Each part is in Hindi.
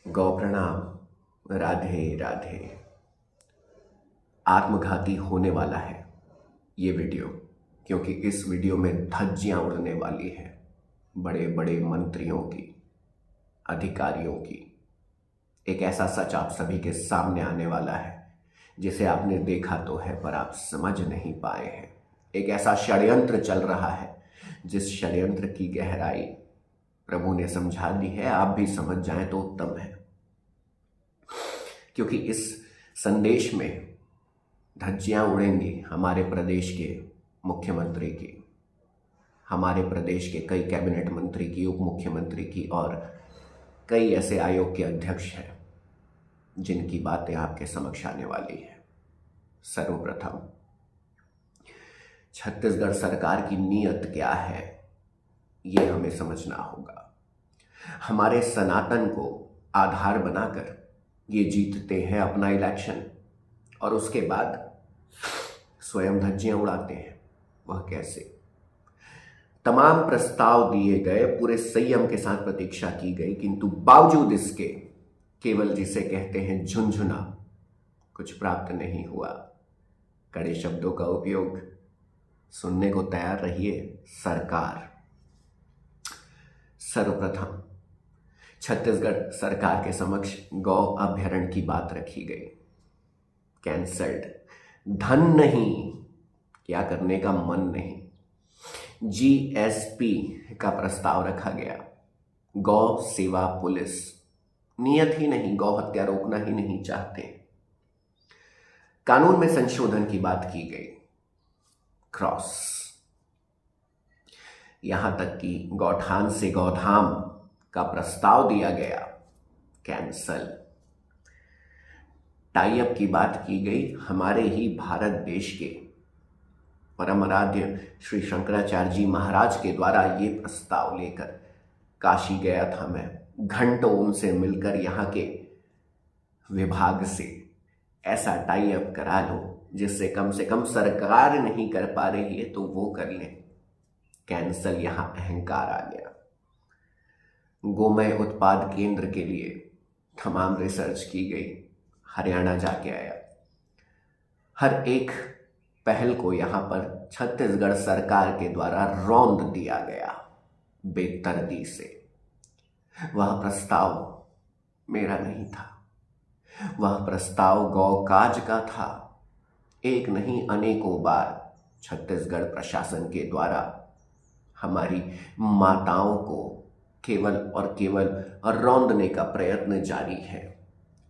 गौ प्रणाम। राधे राधे। आत्मघाती होने वाला है ये वीडियो, क्योंकि इस वीडियो में धज्जियां उड़ने वाली है बड़े बड़े मंत्रियों की, अधिकारियों की। एक ऐसा सच आप सभी के सामने आने वाला है जिसे आपने देखा तो है पर आप समझ नहीं पाए हैं। एक ऐसा षड्यंत्र चल रहा है जिस षड्यंत्र की गहराई प्रभु ने समझा दी है। आप भी समझ जाएं तो उत्तम है, क्योंकि इस संदेश में धज्जियां उड़ेंगी हमारे प्रदेश के मुख्यमंत्री की, हमारे प्रदेश के कई कैबिनेट मंत्री की, उप मुख्यमंत्री की, और कई ऐसे आयोग के अध्यक्ष हैं जिनकी बातें आपके समक्ष आने वाली है। सर्वप्रथम, छत्तीसगढ़ सरकार की नीयत क्या है ये हमें समझना होगा। हमारे सनातन को आधार बनाकर ये जीतते हैं अपना इलेक्शन और उसके बाद स्वयं धज्जियां उड़ाते हैं। वह कैसे? तमाम प्रस्ताव दिए गए, पूरे संयम के साथ प्रतीक्षा की गई, किंतु बावजूद इसके केवल जिसे कहते हैं झुनझुना, कुछ प्राप्त नहीं हुआ। कड़े शब्दों का उपयोग, सुनने को तैयार रहिए सरकार। सर्वप्रथम छत्तीसगढ़ सरकार के समक्ष गौ अभ्यारण्य की बात रखी गई, कैंसल्ड। धन नहीं, क्या करने का मन नहीं। जीएसपी का प्रस्ताव रखा गया, गौ सेवा पुलिस। नियत ही नहीं, गौ हत्या रोकना ही नहीं चाहते। कानून में संशोधन की बात की गई, क्रॉस। यहां तक कि गौठान से गौधाम का प्रस्ताव दिया गया, कैंसल। टाई अप की बात की गई, हमारे ही भारत देश के परम आराध्य श्री शंकराचार्य जी महाराज के द्वारा ये प्रस्ताव लेकर काशी गया था मैं। घंटों उनसे मिलकर यहाँ के विभाग से ऐसा टाई अप करा लो जिससे कम से कम सरकार नहीं कर पा रही है तो वो कर ले, कैंसल। यहाँ अहंकार आ गया। गोमय उत्पाद केंद्र के लिए तमाम रिसर्च की गई, हरियाणा जाके आया। हर एक पहल को यहां पर छत्तीसगढ़ सरकार के द्वारा रौंद दिया गया बेदर्दी से। वह प्रस्ताव मेरा नहीं था, वह प्रस्ताव गौकाज का था। एक नहीं अनेकों बार छत्तीसगढ़ प्रशासन के द्वारा हमारी माताओं को केवल और केवल रौंदने का प्रयत्न जारी है,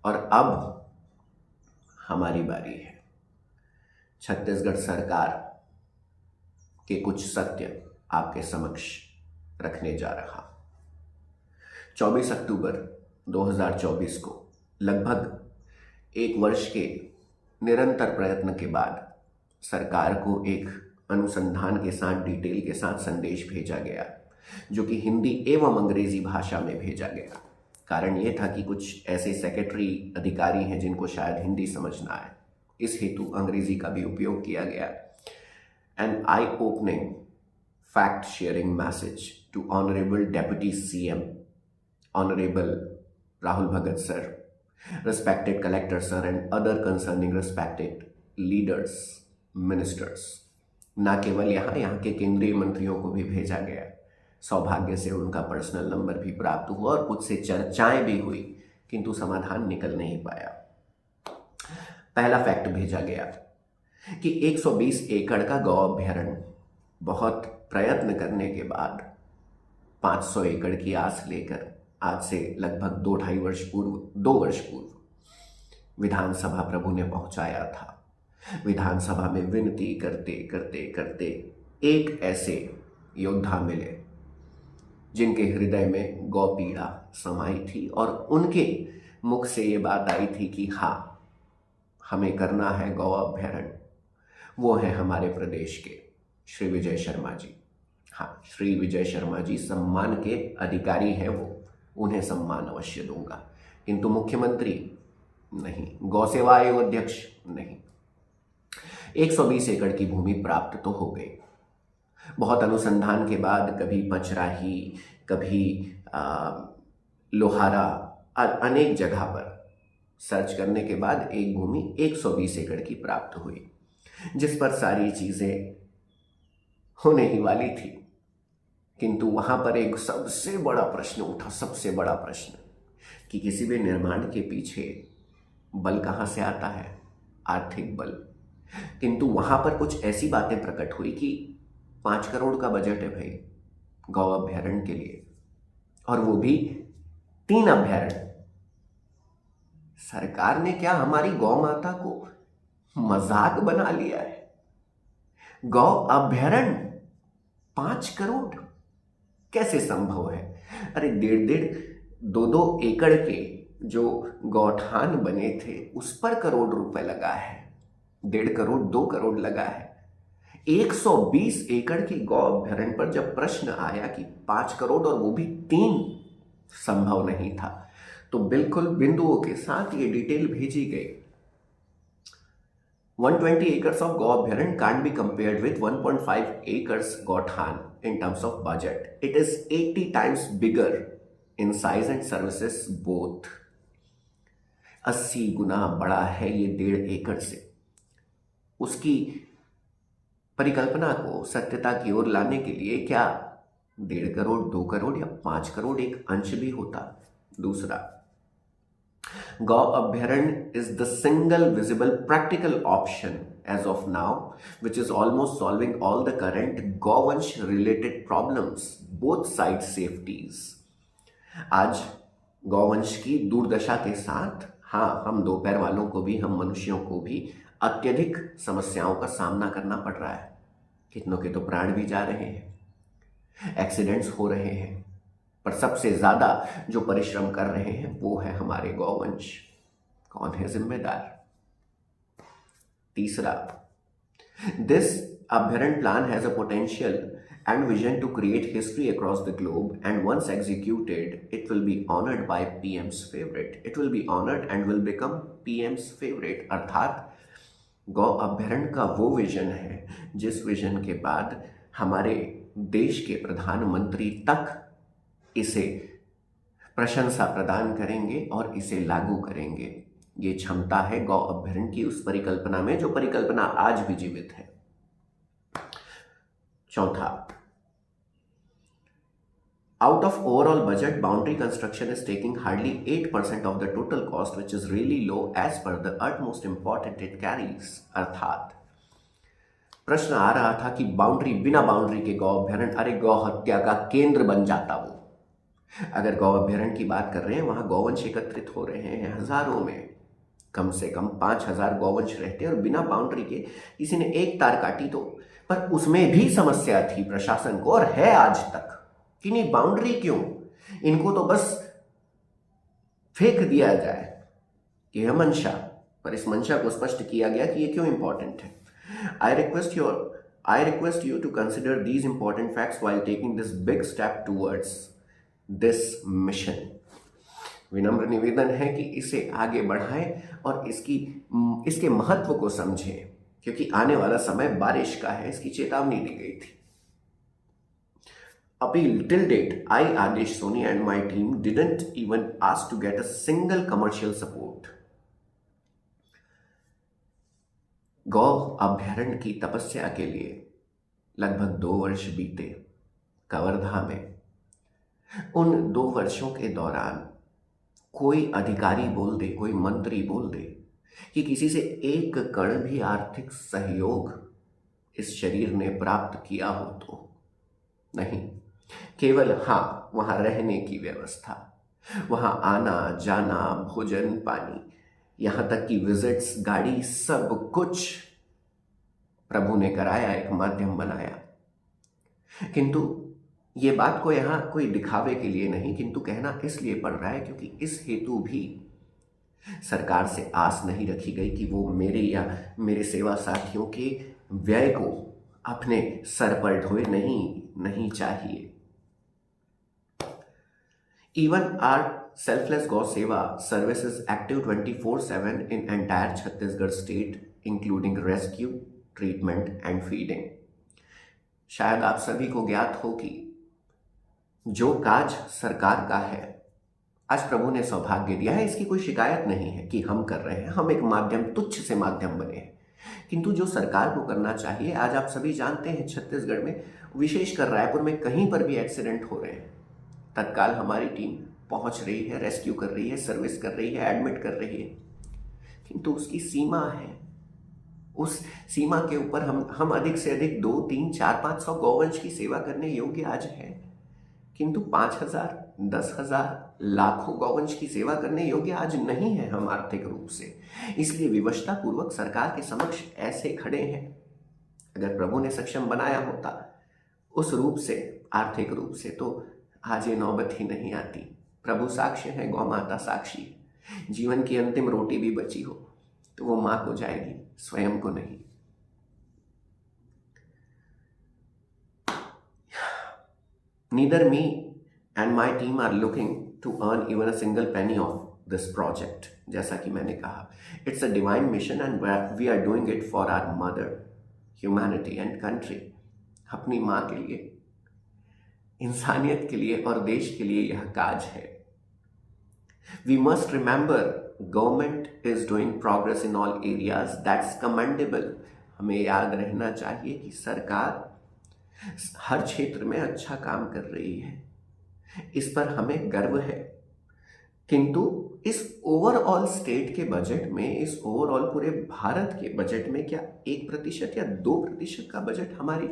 और अब हमारी बारी है। छत्तीसगढ़ सरकार के कुछ सत्य आपके समक्ष रखने जा रहा। 24 अक्टूबर 2024 को, लगभग एक वर्ष के निरंतर प्रयत्न के बाद, सरकार को एक अनुसंधान के साथ, डिटेल के साथ संदेश भेजा गया, जो कि हिंदी एवं अंग्रेजी भाषा में भेजा गया। कारण यह था कि कुछ ऐसे सेक्रेटरी अधिकारी हैं जिनको शायद हिंदी समझ ना आए, इस हेतु अंग्रेजी का भी उपयोग किया गया। An eye opening fact sharing message to honourable deputy CM honourable Rahul Bhagat sir, respected collector sir and other concerning respected leaders, ministers। ना केवल यहाँ के केंद्रीय मंत्रियों को भी भेजा गया। सौभाग्य से उनका पर्सनल नंबर भी प्राप्त हुआ और कुछ से चर्चाएं भी हुई, किंतु समाधान निकल नहीं पाया। पहला फैक्ट भेजा गया कि 120 एकड़ का गौ अभ्यारण्य, बहुत प्रयत्न करने के बाद 500 एकड़ की आस लेकर आज से लगभग 2 वर्ष पूर्व विधानसभा प्रभु ने पहुंचाया था। विधानसभा में विनती करते करते करते एक ऐसे योद्धा मिले जिनके हृदय में गौ पीड़ा समाई थी, और उनके मुख से ये बात आई थी कि हाँ, हमें करना है गौ अभ्यारण्य। वो है हमारे प्रदेश के श्री विजय शर्मा जी। हाँ, श्री विजय शर्मा जी सम्मान के अधिकारी हैं, वो, उन्हें सम्मान अवश्य दूंगा, किंतु मुख्यमंत्री नहीं, गौ सेवा आयोग अध्यक्ष नहीं। 120 एकड़ की भूमि प्राप्त तो हो गई। बहुत अनुसंधान के बाद, कभी पचराही, कभी लोहारा, अनेक जगह पर सर्च करने के बाद एक भूमि 120 एकड़ की प्राप्त हुई, जिस पर सारी चीजें होने ही वाली थी। किंतु वहां पर एक सबसे बड़ा प्रश्न उठा, सबसे बड़ा प्रश्न, कि किसी भी निर्माण के पीछे बल कहां से आता है? आर्थिक बल। किंतु वहां पर कुछ ऐसी बातें प्रकट हुई कि 5 करोड़ का बजट है भाई गौ अभ्यारण्य के लिए, और वो भी 3 अभ्यारण्य। सरकार ने क्या हमारी गौ माता को मजाक बना लिया है? गौ अभ्यारण्य 5 करोड़ कैसे संभव है? अरे 1.5-2 एकड़ के जो गौठान बने थे उस पर करोड़ रुपए लगा है, 1.5 करोड़ 2 करोड़ लगा है। 120 एकड़ की गौ अभ्यारण्य पर जब प्रश्न आया कि 5 करोड़ और वो भी 3 संभव नहीं था, तो बिल्कुल बिंदुओं के साथ ये डिटेल भेजी गई। 120 acres of Go Abhyaran can't be compared with 1.5 acres Gothan in terms of budget. It is 80 times bigger in size and services both. 80 गुना बड़ा है ये 1.5 एकड़ से। उसकी परिकल्पना को सत्यता की ओर लाने के लिए क्या 1.5 करोड़ 2 करोड़ या 5 करोड़ एक अंश भी होता? दूसरा, Go Abhyaran is the single visible practical option as of now, which is almost solving all the current Govansh related problems, both side safeties. आज गौवंश की दुर्दशा के साथ, हाँ, हम दोपहर वालों को भी, हम मनुष्यों को भी अत्यधिक समस्याओं का सामना करना पड़ रहा है। कितनों के तो प्राण भी जा रहे हैं, एक्सीडेंट्स हो रहे हैं, पर सबसे ज्यादा जो परिश्रम कर रहे हैं वो है हमारे गौवंश। कौन है जिम्मेदार? तीसरा, दिस अभ्यारण्य plan has a potential and vision to create history across the globe, and once executed it will be honored by PM's favorite. It will be honored and will become PM's favorite. अर्थात गौ अभ्यारण्य का वो विजन है जिस विजन के बाद हमारे देश के प्रधानमंत्री तक इसे प्रशंसा प्रदान करेंगे और इसे लागू करेंगे। ये क्षमता है गौ अभ्यारण्य की उस परिकल्पना में, जो परिकल्पना आज भी जीवित है। चौथा, out of overall budget, boundary construction is taking hardly 8% of the total cost, which is really low as per the utmost importance it carries. अर्थात प्रश्न आ रहा था कि बाउंड्री, बिना बाउंड्री के गौ अभ्यारण्य, अरे गौ हत्या का केंद्र बन जाता वो। अगर गौ अभ्यारण्य की बात कर रहे हैं, वहां गौवंश एकत्रित हो रहे हैं हजारों में, कम से कम 5000 गौवंश रहते हैं, और बिना बाउंड्री के किसी ने एक तार काटी तो, पर उसमें भी समस्या थी प्रशासन को, और है आज तक, कि नहीं बाउंड्री क्यों, इनको तो बस फेंक दिया जाए, यह मंशा। पर इस मंशा को स्पष्ट किया गया कि ये क्यों इंपॉर्टेंट है। I request you to consider these important facts while taking this big step towards this mission. विनम्र निवेदन है कि इसे आगे बढ़ाएं और इसके महत्व को समझें, क्योंकि आने वाला समय बारिश का है, इसकी चेतावनी दी गई थी। Appeal till date, I, Adesh Soni and my team didn't even ask to get a single commercial support. गौ अभ्यारण्य की तपस्या के लिए लगभग 2 वर्ष बीते कवर्धा में। उन 2 वर्षों के दौरान कोई अधिकारी बोल दे, कोई मंत्री बोल दे कि किसी से एक कण भी आर्थिक सहयोग इस शरीर ने प्राप्त किया हो तो नहीं। केवल हाँ, वहां रहने की व्यवस्था, वहां आना जाना, भोजन पानी, यहां तक कि विजिट्स, गाड़ी, सब कुछ प्रभु ने कराया, एक माध्यम बनाया। किंतु ये बात को यहां कोई दिखावे के लिए नहीं, किंतु कहना इसलिए पड़ रहा है क्योंकि इस हेतु भी सरकार से आस नहीं रखी गई कि वो मेरे या मेरे सेवा साथियों के व्यय को अपने सर पर ढोए, नहीं चाहिए। Even our selfless Gau Seva service is active 24/7 in entire Chhattisgarh state, including rescue, treatment and feeding. शायद आप सभी को ज्ञात हो कि जो काज सरकार का है, आज प्रभु ने सौभाग्य दिया है, इसकी कोई शिकायत नहीं है कि हम कर रहे हैं, हम एक माध्यम, तुच्छ से माध्यम बने हैं। किंतु जो सरकार को करना चाहिए, आज आप सभी जानते हैं छत्तीसगढ़ में, विशेषकर रायपुर में कहीं पर भी एक्सीडेंट हो रहे हैं, तत्काल हमारी टीम पहुंच रही है, रेस्क्यू कर रही है, सर्विस कर रही है, एडमिट कर रही है। किंतु उसकी सीमा है, उस सीमा के ऊपर हम अधिक से अधिक 2, 3, 4, 500 गौवंश की सेवा करने योग्य आज है, किंतु 5,000, 10,000, लाखों गौवंश की सेवा करने योग्य आज नहीं है हम आर्थिक रूप से। इसलिए विवशता पूर्वक सरकार के समक्ष ऐसे खड़े हैं। अगर प्रभु ने सक्षम बनाया होता उस रूप से, आर्थिक रूप से, तो आज ये नौबत ही नहीं आती। प्रभु साक्ष्य है, गौ माता साक्षी है। जीवन की अंतिम रोटी भी बची हो तो वो मां को जाएगी, स्वयं को नहीं। Neither me and my team are looking to earn even a single penny of this project. जैसा कि मैंने कहा, it's a divine mission and we are doing it for our mother, humanity and country. अपनी माँ के लिए, इंसानियत के लिए और देश के लिए यह काज है। We must remember government is doing progress in all areas. That's commendable. हमें याद रहना चाहिए कि सरकार हर क्षेत्र में अच्छा काम कर रही है, इस पर हमें गर्व है। किंतु इस ओवरऑल स्टेट के बजट में, इस ओवरऑल पूरे भारत के बजट में क्या 1% या 2% का बजट हमारी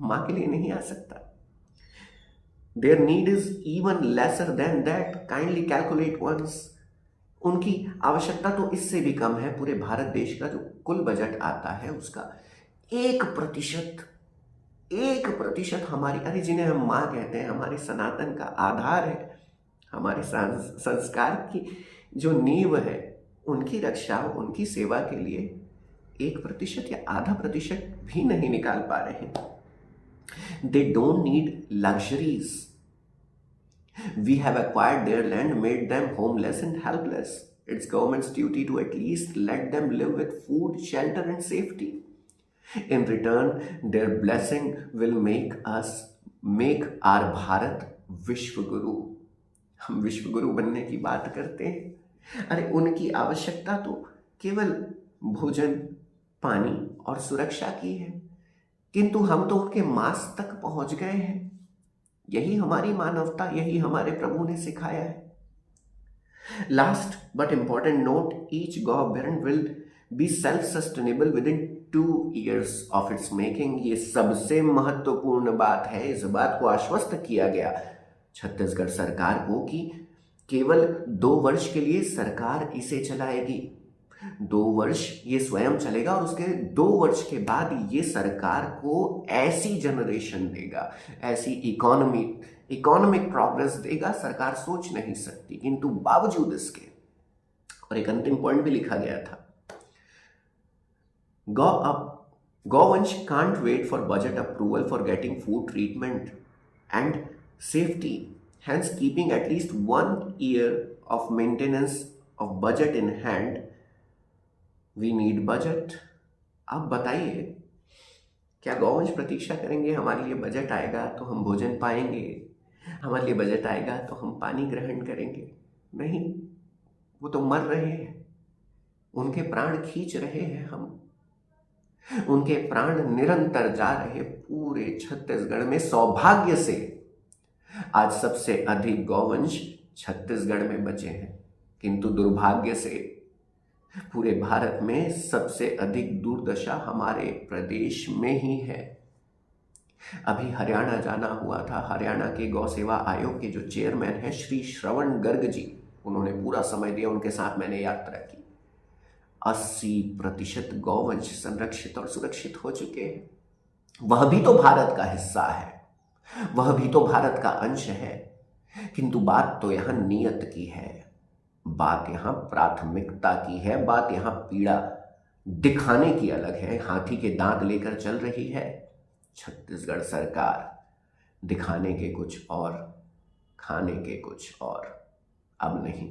मां के लिए नहीं आ सकता? Their need is even lesser than that. Kindly calculate once. उनकी आवश्यकता तो इससे भी कम है। पूरे भारत देश का जो कुल बजट आता है उसका 1% हमारी, अरे जिन्हें हम माँ कहते हैं, हमारे सनातन का आधार है, हमारे संस्कार की जो नींव है, उनकी रक्षा, उनकी सेवा के लिए 1% या 0.5% भी नहीं निकाल पा रहे हैं। They don't need luxuries. We have acquired their land, made them homeless and helpless. It's government's duty to at least let them live with food, shelter and safety. In return, their blessing will make our Bharat विश्व गुरु। हम विश्व गुरु बनने की बात करते हैं। अरे उनकी आवश्यकता तो केवल भोजन, पानी और सुरक्षा की है, किंतु हम तो उनके मांस तक पहुंच गए हैं। यही हमारी मानवता, यही हमारे प्रभु ने सिखाया है। Last but important note, each गौबैरण will be self sustainable within 2 years of its making. ये सबसे महत्वपूर्ण बात है। इस बात को आश्वस्त किया गया छत्तीसगढ़ सरकार को कि केवल 2 वर्ष के लिए सरकार इसे चलाएगी। 2 वर्ष ये स्वयं चलेगा और उसके 2 वर्ष के बाद ये सरकार को ऐसी जनरेशन देगा, ऐसी इकोनॉमिक प्रोग्रेस देगा, सरकार सोच नहीं सकती। किंतु बावजूद इसके, और एक अंतिम पॉइंट भी लिखा गया था, गौवंश can't wait for budget approval for getting food, treatment and safety. Hence, keeping at least 1 year of maintenance of budget in hand, we need budget. आप बताइए, क्या गौवंश प्रतीक्षा करेंगे हमारे लिए बजट आएगा तो हम भोजन पाएंगे, हमारे लिए बजट आएगा तो हम पानी ग्रहण करेंगे? नहीं, वो तो मर रहे हैं, उनके प्राण खींच रहे हैं हम, उनके प्राण निरंतर जा रहे। पूरे छत्तीसगढ़ में सौभाग्य से आज सबसे अधिक गौवंश छत्तीसगढ़ में बचे हैं, किंतु दुर्भाग्य से पूरे भारत में सबसे अधिक दुर्दशा हमारे प्रदेश में ही है। अभी हरियाणा जाना हुआ था। हरियाणा के गौ सेवा आयोग के जो चेयरमैन हैं श्री श्रवण गर्ग जी, उन्होंने पूरा समय दिया, उनके साथ मैंने यात्रा की। 80% गौवंश संरक्षित और सुरक्षित हो चुके हैं। वह भी तो भारत का हिस्सा है, वह भी तो भारत का अंश है। किंतु बात तो यहां नियत की है, बात यहां प्राथमिकता की है, बात यहां पीड़ा दिखाने की अलग है। हाथी के दांत लेकर चल रही है छत्तीसगढ़ सरकार, दिखाने के कुछ और, खाने के कुछ और। अब नहीं,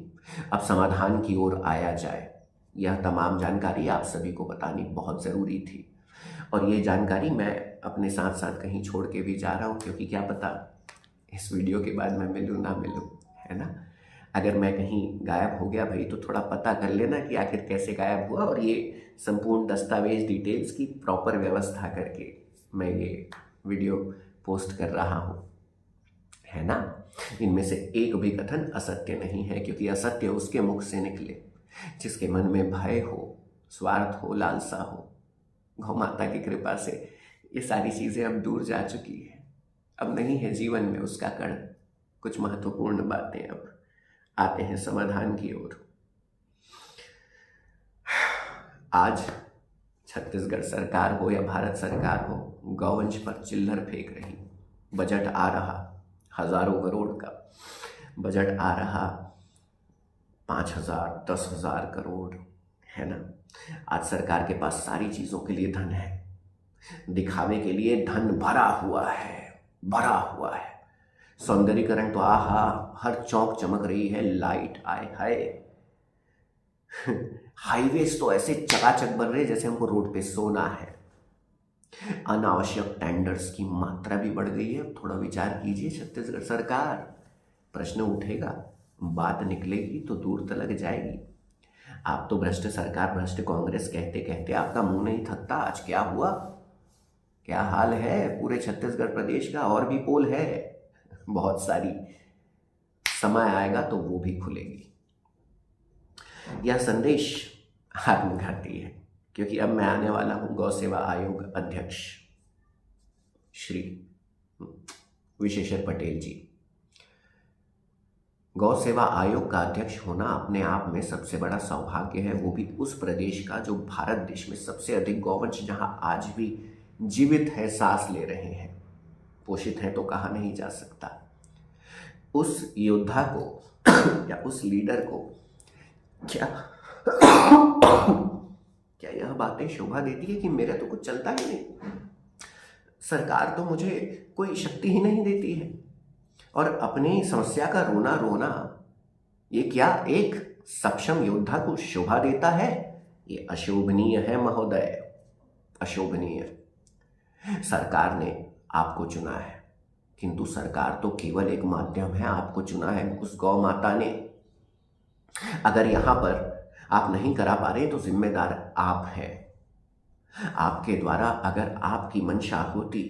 अब समाधान की ओर आया जाए। यह तमाम जानकारी आप सभी को बतानी बहुत ज़रूरी थी, और ये जानकारी मैं अपने साथ साथ कहीं छोड़ के भी जा रहा हूँ, क्योंकि क्या पता इस वीडियो के बाद मैं मिलूँ ना मिलूँ, है ना। अगर मैं कहीं गायब हो गया भाई तो थोड़ा पता कर लेना कि आखिर कैसे गायब हुआ, और ये संपूर्ण दस्तावेज डिटेल्स की प्रॉपर व्यवस्था करके मैं ये वीडियो पोस्ट कर रहा हूँ, है ना। इनमें से एक भी कथन असत्य नहीं है, क्योंकि असत्य उसके मुख से निकले जिसके मन में भय हो, स्वार्थ हो, लालसा हो। गौ माता की कृपा से ये सारी चीज़ें अब दूर जा चुकी है, अब नहीं है जीवन में उसका कण। कुछ महत्वपूर्ण बातें अब आते हैं समाधान की ओर। आज छत्तीसगढ़ सरकार हो या भारत सरकार हो, गौवंश पर चिल्लर फेंक रही। बजट आ रहा हजारों करोड़ का, बजट आ रहा 5,000 10,000 करोड़, है ना। आज सरकार के पास सारी चीज़ों के लिए धन है, दिखावे के लिए धन भरा हुआ है, भरा हुआ है। सौंदर्यीकरण तो आहा, हर चौक चमक रही है, लाइट आए हाय। हाईवेज तो ऐसे चकाचक बन रहे जैसे हमको रोड पे सोना है। अनावश्यक टेंडर्स की मात्रा भी बढ़ गई है। थोड़ा विचार कीजिए छत्तीसगढ़ सरकार, प्रश्न उठेगा, बात निकलेगी तो दूर तलक जाएगी। आप तो भ्रष्ट सरकार, भ्रष्ट कांग्रेस कहते कहते आपका मुंह नहीं थकता। आज क्या हुआ, क्या हाल है पूरे छत्तीसगढ़ प्रदेश का, और भी पोल है बहुत सारी, समय आएगा तो वो भी खुलेगी। यह संदेश आत्मघाती है, क्योंकि अब मैं आने वाला हूं गौ सेवा आयोग अध्यक्ष श्री विशेश्वर पटेल जी। गौ सेवा आयोग का अध्यक्ष होना अपने आप में सबसे बड़ा सौभाग्य है, वो भी उस प्रदेश का जो भारत देश में सबसे अधिक गौवंश जहां आज भी जीवित है, सांस ले रहे हैं, पोषित हैं तो कहा नहीं जा सकता। उस योद्धा को या उस लीडर को क्या क्या यह बातें शोभा देती है कि मेरा तो कुछ चलता ही नहीं, सरकार तो मुझे कोई शक्ति ही नहीं देती है, और अपनी समस्या का रोना रोना ये क्या एक सक्षम योद्धा को शोभा देता है? ये अशोभनीय है महोदय, अशोभनीय। सरकार ने आपको चुना है, किंतु सरकार तो केवल एक माध्यम है, आपको चुना है उस गौ माता ने। अगर यहां पर आप नहीं करा पा रहे तो जिम्मेदार आप हैं। आपके द्वारा अगर आपकी मंशा होती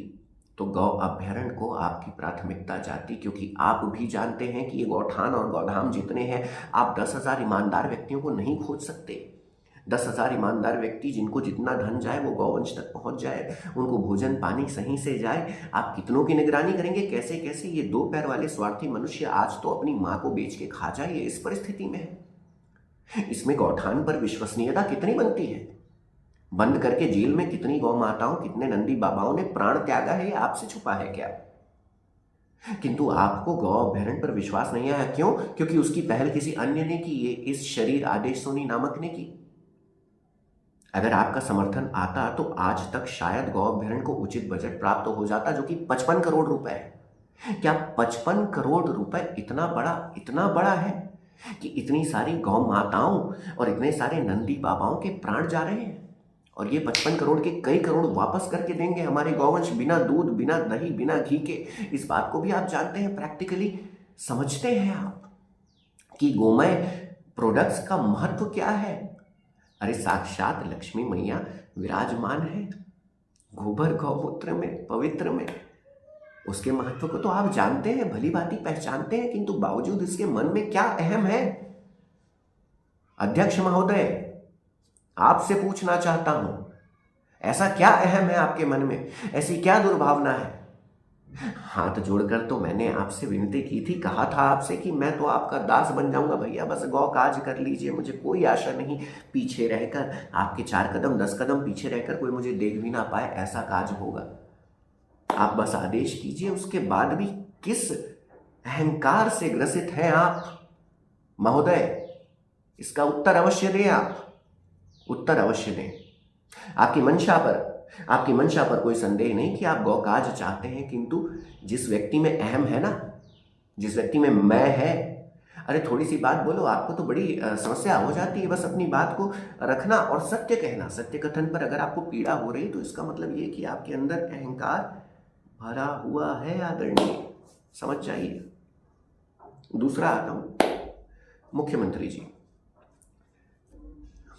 तो गौ अभ्यारण्य को आपकी प्राथमिकता जाती, क्योंकि आप भी जानते हैं कि ये गौठान और गौधाम जितने हैं, आप 10,000 ईमानदार व्यक्तियों को नहीं खोज सकते। 10,000 ईमानदार व्यक्ति जिनको जितना धन जाए वो गौवंश तक पहुंच जाए, उनको भोजन पानी सही से जाए। आप कितनों की निगरानी करेंगे, कैसे कैसे? ये 2 पैर वाले स्वार्थी मनुष्य आज तो अपनी माँ को बेच के खा जाए, इस परिस्थिति में है। इसमें गौठान पर विश्वसनीयता कितनी बनती है? बंद करके जेल में कितनी गौ माताओं, कितने नंदी बाबाओं ने प्राण त्यागा है, ये आपसे छुपा है क्या? किंतु आपको गौ अभ्यारण्य पर विश्वास नहीं आया, क्यों? क्योंकि उसकी पहल किसी अन्य ने की, ये इस शरीर आदेश सोनी नामक ने की। अगर आपका समर्थन आता तो आज तक शायद गौ अभ्यारण्य को उचित बजट प्राप्त हो जाता, जो कि 55 करोड़ रुपए है। क्या 55 करोड़ रुपए इतना बड़ा है कि इतनी सारी गौ माताओं और इतने सारे नंदी बाबाओं के प्राण जा रहे हैं? और ये 55 करोड़ के कई करोड़ वापस करके देंगे हमारे गौवंश, बिना दूध, बिना दही, बिना घी के। इस बात को भी आप जानते हैं, प्रैक्टिकली समझते हैं आप कि गोमय प्रोडक्ट्स का महत्व क्या है। अरे साक्षात लक्ष्मी मैया विराजमान है गोबर गौमूत्र में, पवित्र में। उसके महत्व को तो आप जानते हैं, भली भांति पहचानते हैं, किंतु बावजूद इसके मन में क्या अहम है? अध्यक्ष महोदय, आपसे पूछना चाहता हूं, ऐसा क्या अहम है आपके मन में? ऐसी क्या दुर्भावना है? हाथ जोड़कर तो मैंने आपसे विनती की थी, कहा था आपसे कि मैं तो आपका दास बन जाऊंगा भैया, बस गौ काज कर लीजिए, मुझे कोई आशा नहीं पीछे रहकर, आपके 4 कदम 10 कदम पीछे रहकर कोई मुझे देख भी ना पाए, ऐसा काज होगा। आप बस आदेश कीजिए। उसके बाद भी किस अहंकार से ग्रसित हैं आप महोदय? इसका उत्तर अवश्य दें आप, उत्तर अवश्य दें। आपकी मंशा पर कोई संदेह नहीं कि आप गौकाज चाहते हैं, किंतु जिस व्यक्ति में अहम है ना, जिस व्यक्ति में मैं है, अरे थोड़ी सी बात बोलो, आपको तो बड़ी समस्या हो जाती है। बस अपनी बात को रखना और सत्य कहना। सत्य कथन पर अगर आपको पीड़ा हो रही तो इसका मतलब ये कि आपके अंदर अहंकार भरा हुआ है आदरणीय, समझ जाइए। दूसरा आता हूं, मुख्यमंत्री जी,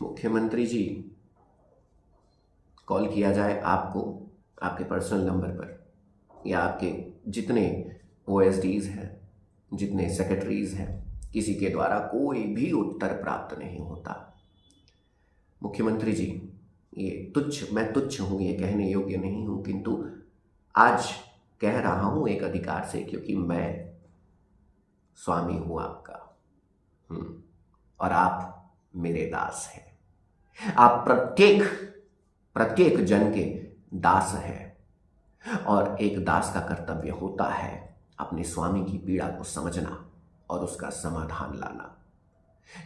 मुख्यमंत्री जी, कॉल किया जाए आपको आपके पर्सनल नंबर पर या आपके जितने ओएसडीज हैं, जितने सेक्रेटरीज हैं, किसी के द्वारा कोई भी उत्तर प्राप्त नहीं होता। मुख्यमंत्री जी, ये मैं तुच्छ हूँ, ये कहने योग्य नहीं हूँ, किंतु आज कह रहा हूँ एक अधिकार से, क्योंकि मैं स्वामी हूँ आपका। और आप मेरे दास हैं। आप प्रत्येक जन के दास हैं और एक दास का कर्तव्य होता है अपने स्वामी की पीड़ा को समझना और उसका समाधान लाना।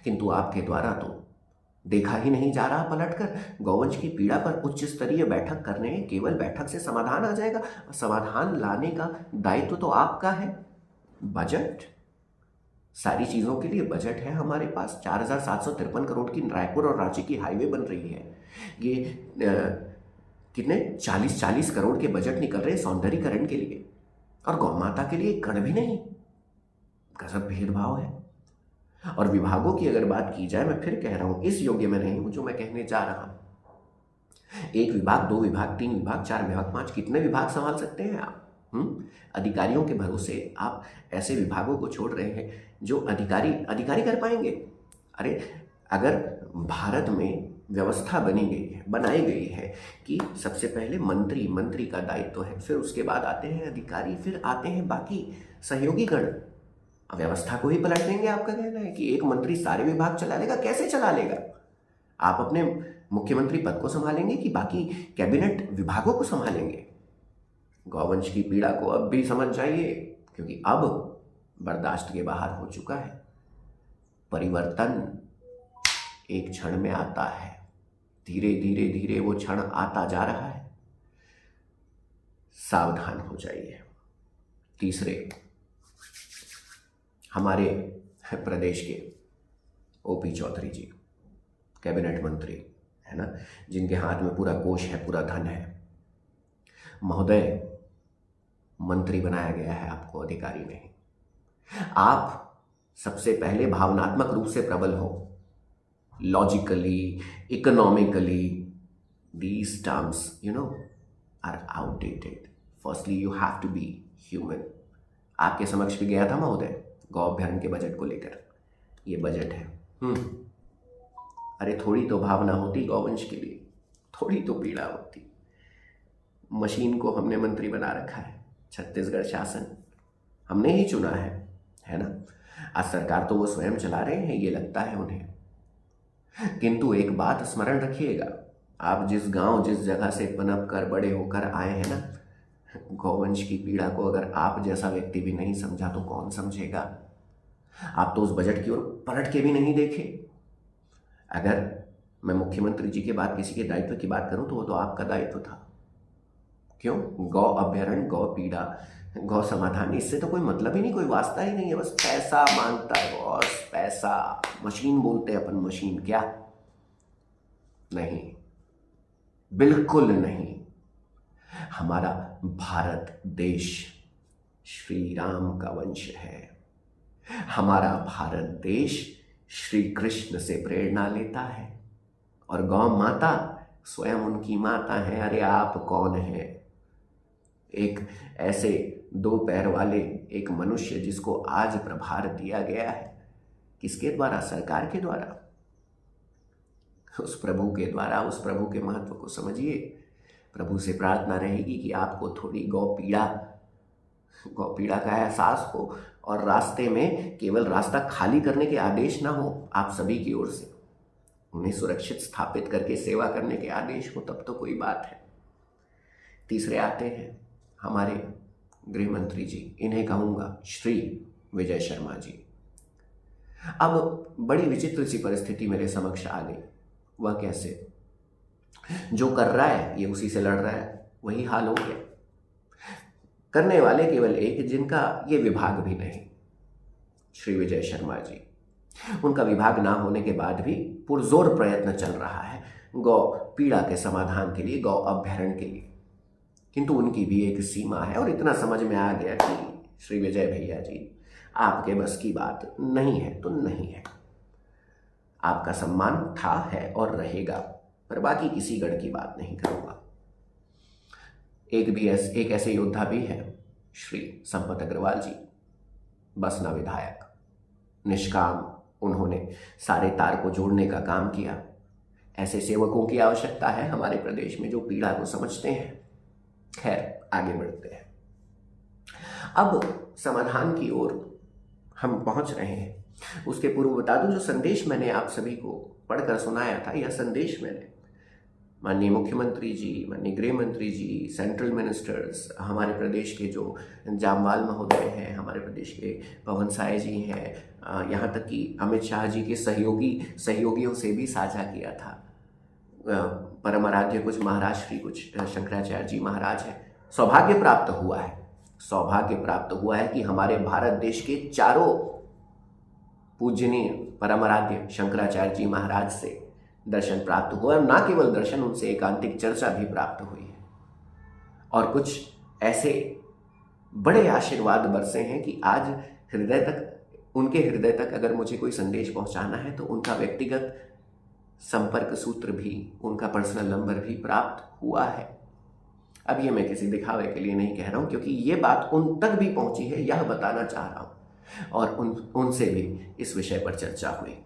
किंतु आपके द्वारा तो देखा ही नहीं जा रहा पलटकर। गौवंश की पीड़ा पर उच्च स्तरीय बैठक करने, केवल बैठक से समाधान आ जाएगा। समाधान लाने का दायित्व तो आपका है। बजट, सारी चीज़ों के लिए बजट है हमारे पास। 4,753 करोड़ की रायपुर और रांची की हाईवे बन रही है। ये कितने 40 करोड़ के बजट निकल रहे हैं सौंदर्यीकरण के लिए, और गौ माता के लिए एक कण भी नहीं। गजब भेदभाव है। और विभागों की अगर बात की जाए, मैं फिर कह रहा हूं, इस योग्य में नहीं हूं जो मैं कहने जा रहा हूं। 1 विभाग, 2 विभाग, 3 विभाग, 4 विभाग, 5, कितने विभाग संभाल सकते हैं आप? अधिकारियों के भरोसे आप ऐसे विभागों को छोड़ रहे हैं जो अधिकारी कर पाएंगे। अरे अगर भारत में व्यवस्था बनाई गई है कि सबसे पहले मंत्री का दायित्व है, फिर उसके बाद आते हैं अधिकारी, फिर आते हैं बाकी सहयोगी गण। व्यवस्था को ही पलट देंगे? आपका कहना है कि एक मंत्री सारे विभाग चला लेगा? कैसे चला लेगा? आप अपने मुख्यमंत्री पद को संभालेंगे कि बाकी कैबिनेट विभागों को संभालेंगे? गौवंश की पीड़ा को अब भी समझ जाइए, क्योंकि अब बर्दाश्त के बाहर हो चुका है। परिवर्तन एक क्षण में आता है, धीरे धीरे धीरे वो क्षण आता जा रहा है। सावधान हो जाइए। तीसरे, हमारे प्रदेश के ओपी चौधरी जी, कैबिनेट मंत्री है ना, जिनके हाथ में पूरा कोष है, पूरा धन है। महोदय, मंत्री बनाया गया है आपको, अधिकारी नहीं। आप सबसे पहले भावनात्मक रूप से प्रबल हो। Logically, economically, these terms are outdated. Firstly, you have to be human. आपके समक्ष भी गया था महोदय गौ अभ्यारण्य के बजट को लेकर। ये बजट है। अरे थोड़ी तो भावना होती गौवंश के लिए, थोड़ी तो पीड़ा होती। मशीन को हमने मंत्री बना रखा है, छत्तीसगढ़ शासन हमने ही चुना है ना। आज सरकार तो वो स्वयं चला रहे हैं, ये लगता है उन्हें। किंतु एक बात स्मरण रखिएगा, आप जिस गांव, जिस जगह से पनप कर बड़े होकर आए हैं ना, गौवंश की पीड़ा को अगर आप जैसा व्यक्ति भी नहीं समझा तो कौन समझेगा? आप तो उस बजट की ओर पलट के भी नहीं देखे। अगर मैं मुख्यमंत्री जी के बाद किसी के दायित्व की बात करूं तो वो तो आपका दायित्व था। क्यों? गौ अभ्यारण्य, गौ पीड़ा, गौ समाधान, इससे तो कोई मतलब ही नहीं, कोई वास्ता ही नहीं है। बस पैसा मांगता है बॉस, पैसा। मशीन बोलते हैं अपन, मशीन क्या? नहीं, बिल्कुल नहीं। हमारा भारत देश श्री राम का वंश है। हमारा भारत देश श्री कृष्ण से प्रेरणा लेता है, और गौ माता स्वयं उनकी माता है। अरे आप कौन हैं? एक ऐसे 2 पैर वाले एक मनुष्य जिसको आज प्रभार दिया गया है, किसके द्वारा? सरकार के द्वारा, उस प्रभु के द्वारा। उस प्रभु के महत्व को समझिए। प्रभु से प्रार्थना रहेगी कि आपको थोड़ी गौ पीड़ा का एहसास हो, और रास्ते में केवल रास्ता खाली करने के आदेश ना हो आप सभी की ओर से, उन्हें सुरक्षित स्थापित करके सेवा करने के आदेश हो, तब तो कोई बात है। तीसरे आते हैं हमारे गृह मंत्री जी, इन्हें कहूँगा श्री विजय शर्मा जी। अब बड़ी विचित्र सी परिस्थिति मेरे समक्ष आ गई। वह कैसे? जो कर रहा है ये उसी से लड़ रहा है, वही हाल हो गया। करने वाले केवल एक, जिनका ये विभाग भी नहीं, श्री विजय शर्मा जी। उनका विभाग ना होने के बाद भी पुरजोर प्रयत्न चल रहा है गौ पीड़ा के समाधान के लिए, गौ अभ्यारण्य के लिए। किंतु उनकी भी एक सीमा है, और इतना समझ में आ गया कि श्री विजय भैया जी, आपके बस की बात नहीं है तो नहीं है। आपका सम्मान था, है और रहेगा, पर बाकी किसी गढ़ की बात नहीं करूंगा। एक ऐसे योद्धा भी है, श्री संपत अग्रवाल जी, बसना विधायक, निष्काम उन्होंने सारे तार को जोड़ने का काम किया। ऐसे सेवकों की आवश्यकता है हमारे प्रदेश में जो पीड़ा को समझते हैं। खैर, आगे बढ़ते हैं। अब समाधान की ओर हम पहुंच रहे हैं। उसके पूर्व बता दूं, जो संदेश मैंने आप सभी को पढ़कर सुनाया था, यह संदेश मैंने माननीय मुख्यमंत्री जी, माननीय गृह मंत्री जी, सेंट्रल मिनिस्टर्स, हमारे प्रदेश के जो जामवाल महोदय हैं, हमारे प्रदेश के पवन साय जी हैं, यहाँ तक कि अमित शाह जी के सहयोगियों से भी साझा किया था। परम आराध्य कुछ महाराज श्री कुछ शंकराचार्य जी महाराज हैं। सौभाग्य प्राप्त हुआ है कि हमारे भारत देश के चारों पूजनीय परम आराध्य शंकराचार्य जी महाराज से दर्शन प्राप्त हुआ, और ना केवल दर्शन, उनसे एकांतिक चर्चा भी प्राप्त हुई है। और कुछ ऐसे बड़े आशीर्वाद बरसे हैं कि आज उनके हृदय तक अगर मुझे कोई संदेश पहुंचाना है तो उनका व्यक्तिगत संपर्क सूत्र भी, उनका पर्सनल नंबर भी प्राप्त हुआ है। अब ये मैं किसी दिखावे के लिए नहीं कह रहा हूं, क्योंकि ये बात उन तक भी पहुंची है, यह बताना चाह रहा हूं। और उनसे भी इस विषय पर चर्चा हुई,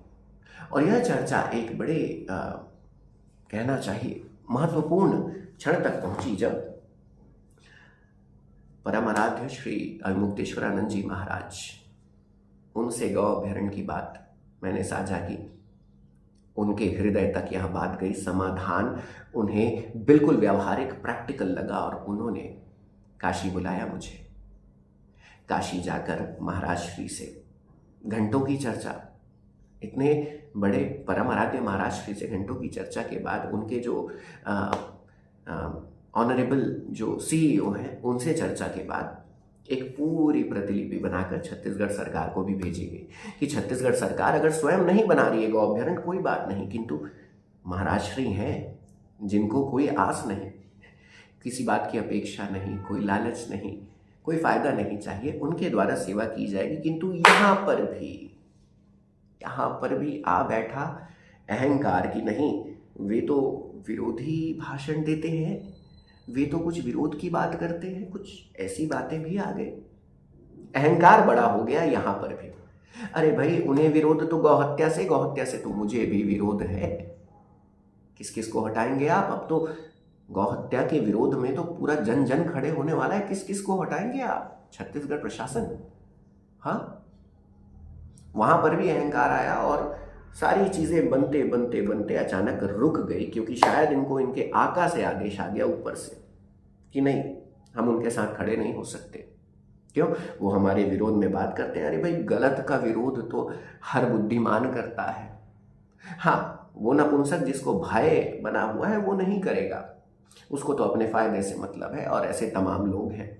और यह चर्चा एक बड़े कहना चाहिए महत्वपूर्ण क्षण तक पहुंची, जब परम आराध्य श्री अविमुक्तेश्वरानंद जी महाराज, उनसे गौ अभ्यारण्य की बात मैंने साझा की। उनके हृदय तक यह बात गई, समाधान उन्हें बिल्कुल व्यावहारिक, प्रैक्टिकल लगा, और उन्होंने काशी बुलाया मुझे। काशी जाकर महाराज श्री से घंटों की चर्चा, इतने बड़े परम आराध्य महाराज श्री से घंटों की चर्चा के बाद उनके जो ऑनरेबल जो सीईओ हैं, उनसे चर्चा के बाद एक पूरी प्रतिलिपि बनाकर छत्तीसगढ़ सरकार को भी भेजी गई कि छत्तीसगढ़ सरकार अगर स्वयं नहीं बना रही है गौ अभ्यारण्य, कोई बात नहीं, किंतु महाराज श्री हैं जिनको कोई आस नहीं, किसी बात की अपेक्षा नहीं, कोई लालच नहीं, कोई फायदा नहीं चाहिए, उनके द्वारा सेवा की जाएगी। किंतु यहाँ पर भी आ बैठा अहंकार की नहीं, वे तो विरोधी भाषण देते हैं, वे तो कुछ विरोध की बात करते हैं, कुछ ऐसी बातें भी आ गई, अहंकार बड़ा हो गया यहाँ पर भी। अरे भाई, उन्हें विरोध तो गौहत्या से तो मुझे भी विरोध है। किस किस को हटाएंगे आप? अब तो गौहत्या के विरोध में तो पूरा जन जन खड़े होने वाला है, किस किस को हटाएंगे आप? छत्तीसगढ़ प्रशासन, हाँ, वहां पर भी अहंकार आया और सारी चीजें बनते बनते बनते अचानक रुक गई, क्योंकि शायद इनको इनके आका से आदेश आ गया ऊपर से कि नहीं, हम उनके साथ खड़े नहीं हो सकते। क्यों? वो हमारे विरोध में बात करते हैं। अरे भाई, गलत का विरोध तो हर बुद्धिमान करता है। हाँ, वो नपुंसक जिसको भय बना हुआ है वो नहीं करेगा, उसको तो अपने फायदे से मतलब है। और ऐसे तमाम लोग हैं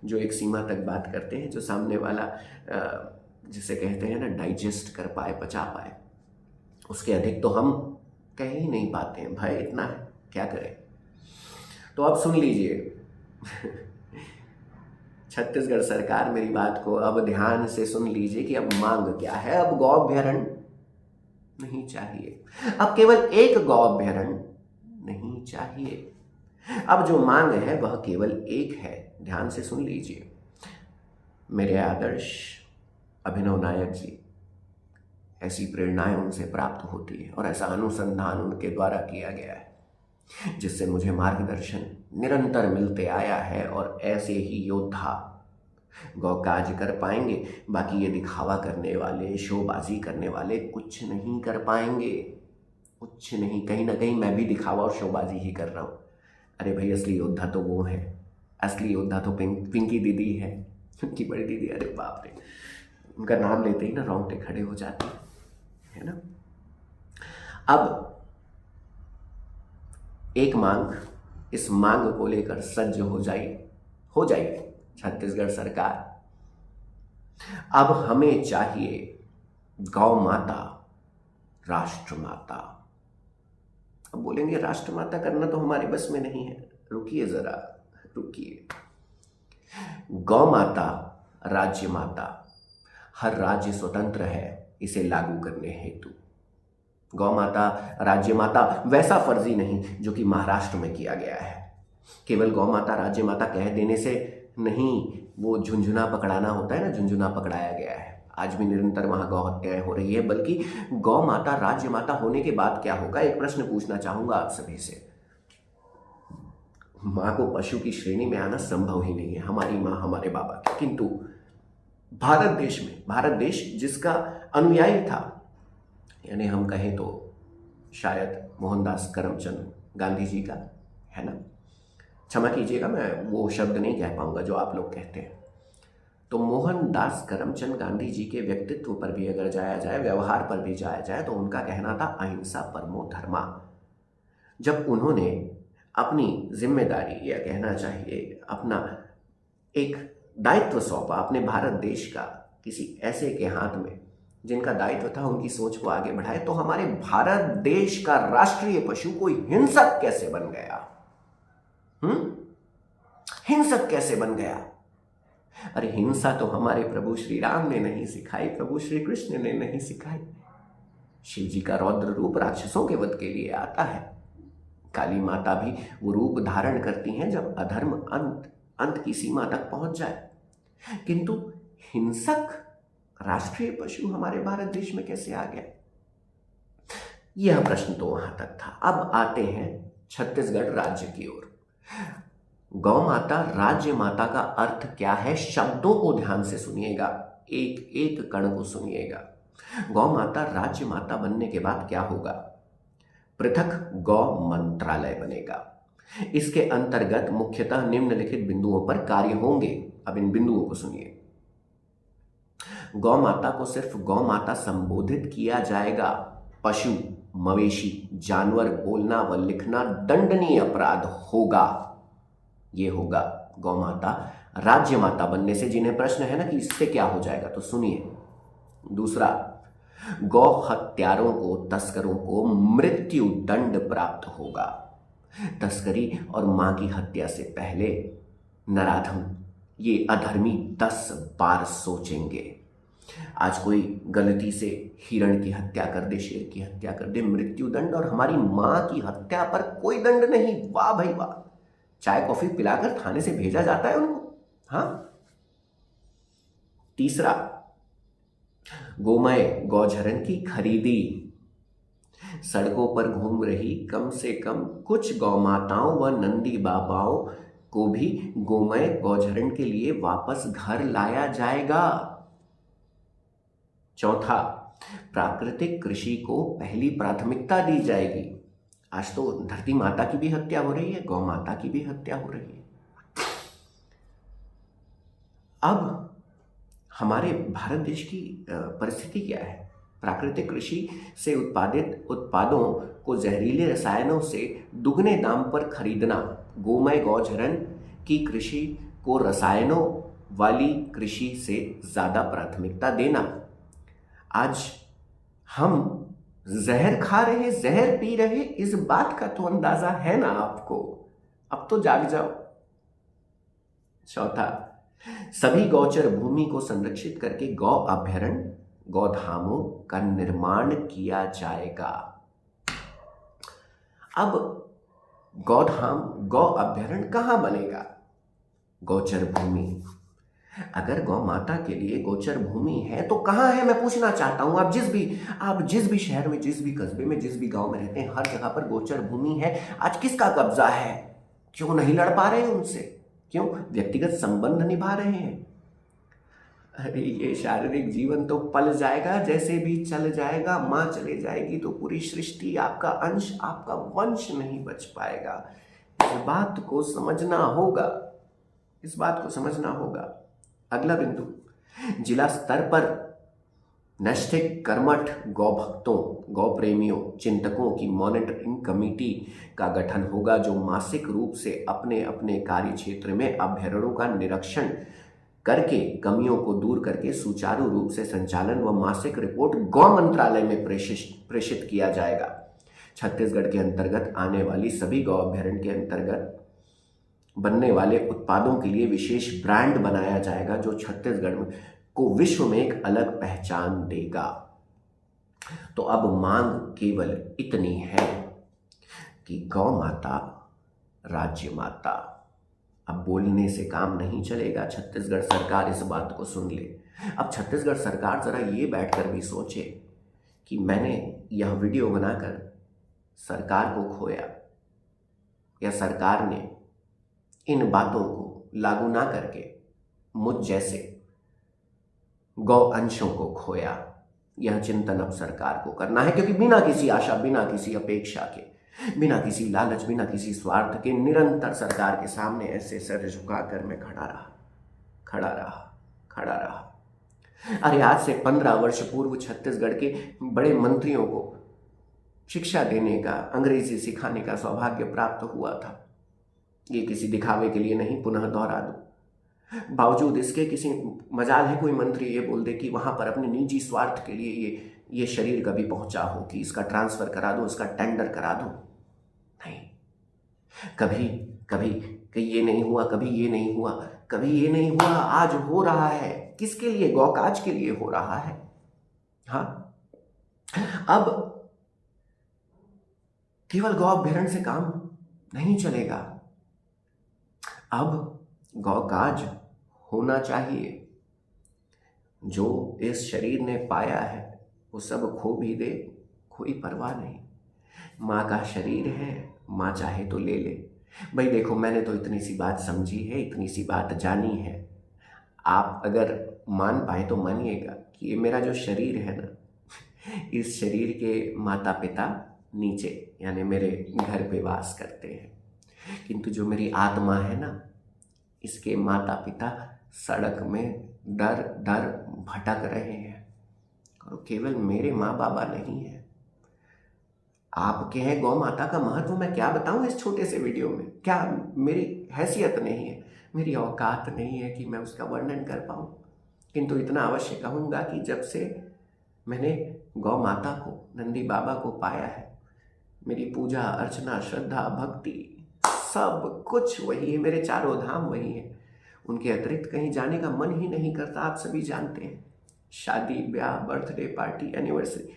जो एक सीमा तक बात करते हैं, जो सामने वाला जिसे कहते हैं ना, डाइजेस्ट कर पाए, पचा पाए, उसके अधिक तो हम कह ही नहीं पाते हैं। भय इतना है, क्या करें। तो अब सुन लीजिए छत्तीसगढ़ सरकार, मेरी बात को अब ध्यान से सुन लीजिए कि अब मांग क्या है। अब गौ अभ्यारण्य नहीं चाहिए, अब केवल एक गौ अभ्यारण्य नहीं चाहिए। अब जो मांग है वह केवल एक है, ध्यान से सुन लीजिए। मेरे आदर्श अभिनव नायक जी, ऐसी प्रेरणाएं उनसे प्राप्त होती है और ऐसा अनुसंधान उनके द्वारा किया गया है जिससे मुझे मार्गदर्शन निरंतर मिलते आया है। और ऐसे ही योद्धा गौकाज कर पाएंगे, बाकी ये दिखावा करने वाले, शोबाजी करने वाले कुछ नहीं कर पाएंगे, कुछ नहीं। कहीं ना कहीं मैं भी दिखावा और शोबाजी ही कर रहा हूँ। अरे भाई, असली योद्धा तो वो है, असली योद्धा तो पिंकी दीदी है, उनकी बड़ी दीदी। अरे बाप रे, उनका नाम लेते ही ना रोंगटे खड़े हो जाते है ना। अब एक मांग, इस मांग को लेकर सज्ज हो जाइए छत्तीसगढ़ सरकार। अब हमें चाहिए गौ माता, राष्ट्र माता। अब बोलेंगे राष्ट्र माता करना तो हमारे बस में नहीं है। रुकिए जरा, रुकिए। गौ माता, राज्य माता, हर राज्य स्वतंत्र है इसे लागू करने हेतु। गौ माता, राज्य माता वैसा फर्जी नहीं जो कि महाराष्ट्र में किया गया है। केवल गौ माता, राज्य माता कह देने से नहीं, वो झुंझुना पकड़ाना होता है ना, झुंझुना पकड़ाया गया है। आज भी निरंतर वहां गौ हत्याएं हो रही है। बल्कि गौ माता, राज्य माता होने के बाद क्या होगा, एक प्रश्न पूछना चाहूंगा आप सभी से। मां को पशु की श्रेणी में आना संभव ही नहीं है, हमारी मां, हमारे बाबा की। किंतु भारत देश में, भारत देश जिसका अनुयायी था, यानी हम कहें तो शायद मोहनदास करमचंद गांधी जी का, है ना, क्षमा कीजिएगा मैं वो शब्द नहीं कह पाऊंगा जो आप लोग कहते हैं। तो मोहनदास करमचंद गांधी जी के व्यक्तित्व पर भी अगर जाया जाए, व्यवहार पर भी जाया जाए, तो उनका कहना था अहिंसा परमो धर्मा। जब उन्होंने अपनी जिम्मेदारी, या कहना चाहिए अपना एक दायित्व सौंपा अपने भारत देश का किसी ऐसे के हाथ में जिनका दायित्व था उनकी सोच को आगे बढ़ाए, तो हमारे भारत देश का राष्ट्रीय पशु कोई हिंसक कैसे बन गया? हिंसक कैसे बन गया? अरे हिंसा तो हमारे प्रभु श्री राम ने नहीं सिखाई, प्रभु श्री कृष्ण ने नहीं सिखाई। शिव जी का रौद्र रूप राक्षसों के वध के लिए आता है। काली माता भी वो रूप धारण करती हैं जब अधर्म अंत की सीमा तक पहुंच जाए। किंतु हिंसक राष्ट्रीय पशु हमारे भारत देश में कैसे आ गया? यह प्रश्न तो वहां तक था। अब आते हैं छत्तीसगढ़ राज्य की ओर। गौ माता, राज्य माता का अर्थ क्या है? शब्दों को ध्यान से सुनिएगा, एक एक कण को सुनिएगा। गौ माता, राज्य माता बनने के बाद क्या होगा? पृथक गौ मंत्रालय बनेगा। इसके अंतर्गत मुख्यतः निम्नलिखित बिंदुओं पर कार्य होंगे। अब इन बिंदुओं को सुनिए। गौ माता को सिर्फ गौ माता संबोधित किया जाएगा। पशु, मवेशी, जानवर बोलना व लिखना दंडनीय अपराध होगा। ये होगा गौ माता, राज्य माता बनने से। जिन्हें प्रश्न है ना कि इससे क्या हो जाएगा, तो सुनिए। दूसरा, गौ हत्यारों को, तस्करों को मृत्यु दंड प्राप्त होगा। तस्करी और मां की हत्या से पहले नराधम, ये अधर्मी 10 बार सोचेंगे। आज कोई गलती से हिरण की हत्या कर दे, शेर की हत्या कर दे, मृत्यु दंड। और हमारी मां की हत्या पर कोई दंड नहीं। वाह भाई वाह, चाय कॉफी पिलाकर थाने से भेजा जाता है उनको। हाँ। तीसरा, गोमय गौझरन की खरीदी। सड़कों पर घूम रही कम से कम कुछ गौमाताओं व नंदी बाबाओं को भी गोमय गौझरन के लिए वापस घर लाया जाएगा। चौथा, प्राकृतिक कृषि को पहली प्राथमिकता दी जाएगी। आज तो धरती माता की भी हत्या हो रही है, गौ माता की भी हत्या हो रही है। अब हमारे भारत देश की परिस्थिति क्या है? प्राकृतिक कृषि से उत्पादित उत्पादों को जहरीले रसायनों से दुगने दाम पर खरीदना, गोमय गौझरन की कृषि को रसायनों वाली कृषि से ज्यादा प्राथमिकता देना। आज हम जहर खा रहे, जहर पी रहे, इस बात का तो अंदाजा है ना आपको? अब तो जाग जाओ। चौथा, सभी गौचर भूमि को संरक्षित करके गौ अभयारण्य, गौधामों का निर्माण किया जाएगा। अब गौधाम, गौ अभयारण्य कहां बनेगा? गौचर भूमि। अगर गौ माता के लिए गोचर भूमि है तो कहां है? मैं पूछना चाहता हूं। आप जिस भी शहर में, जिस भी कस्बे में, जिस भी गांव में रहते हैं, हर जगह पर गोचर भूमि है। आज किसका कब्जा है? क्यों नहीं लड़ पा रहे उनसे? क्यों व्यक्तिगत संबंध निभा रहे हैं? अरे ये शारीरिक जीवन तो पल जाएगा, जैसे भी चल जाएगा। मां चले जाएगी तो पूरी सृष्टि, आपका अंश, आपका वंश नहीं बच पाएगा। इस बात को समझना होगा, इस बात को समझना होगा। अगला बिंदु, जिला स्तर पर नैष्ठिक कर्मठ गौ भक्तों, गौ प्रेमियों, चिंतकों की मॉनिटरिंग कमेटी का गठन होगा, जो मासिक रूप से अपने अपने कार्य क्षेत्र में अभयारण्यों का निरीक्षण करके कमियों को दूर करके सुचारू रूप से संचालन व मासिक रिपोर्ट गौ मंत्रालय में प्रेषित किया जाएगा। छत्तीसगढ़ के अंतर्गत आने वाली सभी गौ अभयारण्य के अंतर्गत बनने वाले उत्पादों के लिए विशेष ब्रांड बनाया जाएगा, जो छत्तीसगढ़ को विश्व में एक अलग पहचान देगा। तो अब मांग केवल इतनी है कि गौ माता राज्य माता। अब बोलने से काम नहीं चलेगा, छत्तीसगढ़ सरकार इस बात को सुन ले। अब छत्तीसगढ़ सरकार जरा ये बैठकर भी सोचे कि मैंने यह वीडियो बनाकर सरकार को खोया, या सरकार ने इन बातों को लागू ना करके मुझ जैसे गौ अंशों को खोया। यह चिंतन अब सरकार को करना है, क्योंकि बिना किसी आशा, बिना किसी अपेक्षा के, बिना किसी लालच, बिना किसी स्वार्थ के निरंतर सरकार के सामने ऐसे सर झुकाकर मैं खड़ा रहा, खड़ा रहा, खड़ा रहा। अरे आज से 15 वर्ष पूर्व छत्तीसगढ़ के बड़े मंत्रियों को शिक्षा देने का, अंग्रेजी सिखाने का सौभाग्य प्राप्त हुआ था। ये किसी दिखावे के लिए नहीं, पुनः दोहरा दूं। बावजूद इसके किसी मजाल है कोई मंत्री ये बोल दे कि वहां पर अपने निजी स्वार्थ के लिए ये शरीर कभी पहुंचा हो कि इसका ट्रांसफर करा दो, इसका टेंडर करा दो? नहीं, कभी कभी कि ये नहीं हुआ, कभी ये नहीं हुआ, कभी ये नहीं हुआ। आज हो रहा है, किसके लिए? गौकाज के लिए हो रहा है। हाँ, अब केवल गौ अभ्यारण्य से काम नहीं चलेगा, अब गौकाज होना चाहिए। जो इस शरीर ने पाया है वो सब खो भी दे, कोई परवाह नहीं। माँ का शरीर है, माँ चाहे तो ले ले। भाई देखो, मैंने तो इतनी सी बात समझी है, इतनी सी बात जानी है। आप अगर मान पाए तो मानिएगा कि ये मेरा जो शरीर है ना, इस शरीर के माता पिता नीचे यानी मेरे घर पे वास करते हैं, किंतु जो मेरी आत्मा है ना, इसके माता पिता सड़क में दर दर भटक रहे हैं। और केवल मेरे माँ बाबा नहीं है, आपके हैं। गौ माता का महत्व मैं क्या बताऊं इस छोटे से वीडियो में? क्या मेरी हैसियत नहीं है, मेरी औकात नहीं है कि मैं उसका वर्णन कर पाऊं। किंतु इतना अवश्य कहूंगा कि जब से मैंने गौ माता को, नंदी बाबा को पाया है, मेरी पूजा अर्चना, श्रद्धा, भक्ति सब कुछ वही है, मेरे चारों धाम वही है। उनके अतिरिक्त कहीं जाने का मन ही नहीं करता। आप सभी जानते हैं, शादी ब्याह, बर्थडे पार्टी, एनिवर्सरी,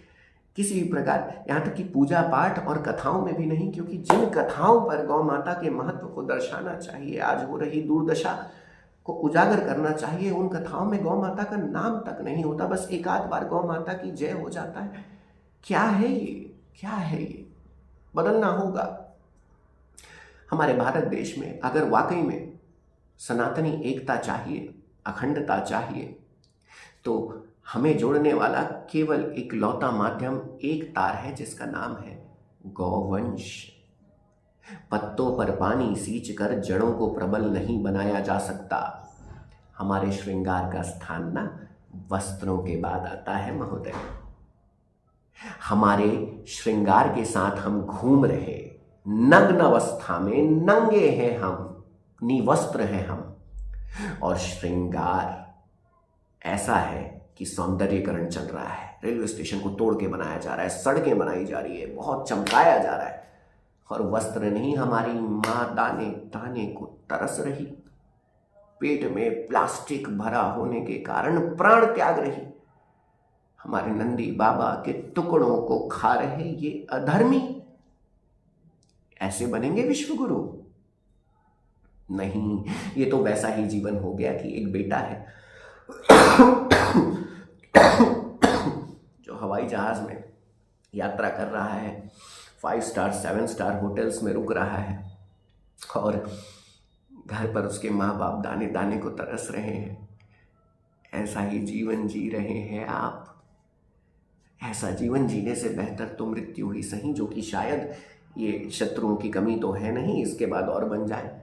किसी भी प्रकार, यहाँ तक कि पूजा पाठ और कथाओं में भी नहीं, क्योंकि जिन कथाओं पर गौ माता के महत्व को दर्शाना चाहिए, आज हो रही दुर्दशा को उजागर करना चाहिए, उन कथाओं में गौ माता का नाम तक नहीं होता। बस एक आध बार गौ माता की जय हो जाता है। क्या है ये? क्या है ये? बदलना होगा। हमारे भारत देश में अगर वाकई में सनातनी एकता चाहिए, अखंडता चाहिए, तो हमें जोड़ने वाला केवल एक लौता माध्यम, एक तार है, जिसका नाम है गौवंश। पत्तों पर पानी सींचकर जड़ों को प्रबल नहीं बनाया जा सकता। हमारे श्रृंगार का स्थान ना वस्त्रों के बाद आता है महोदय। हमारे श्रृंगार के साथ हम घूम रहे, नग्न अवस्था में नंगे हैं हम, निवस्त्र हैं हम। और श्रृंगार ऐसा है कि सौंदर्यीकरण चल रहा है, रेलवे स्टेशन को तोड़ के बनाया जा रहा है, सड़कें बनाई जा रही है, बहुत चमकाया जा रहा है। और वस्त्र नहीं, हमारी माँ दाने दाने को तरस रही, पेट में प्लास्टिक भरा होने के कारण प्राण त्याग रही, हमारे नंदी बाबा के टुकड़ों को खा रहे ये अधर्मी। ऐसे बनेंगे विश्वगुरु? नहीं, ये तो वैसा ही जीवन हो गया कि एक बेटा है जो हवाई जहाज में यात्रा कर रहा है, 5 स्टार 7 स्टार होटल्स में रुक रहा है, और घर पर उसके माँ बाप दाने दाने को तरस रहे हैं। ऐसा ही जीवन जी रहे हैं आप। ऐसा जीवन जीने से बेहतर तो मृत्यु ही सही, जो कि शायद ये शत्रुओं की कमी तो है नहीं, इसके बाद और बन जाए।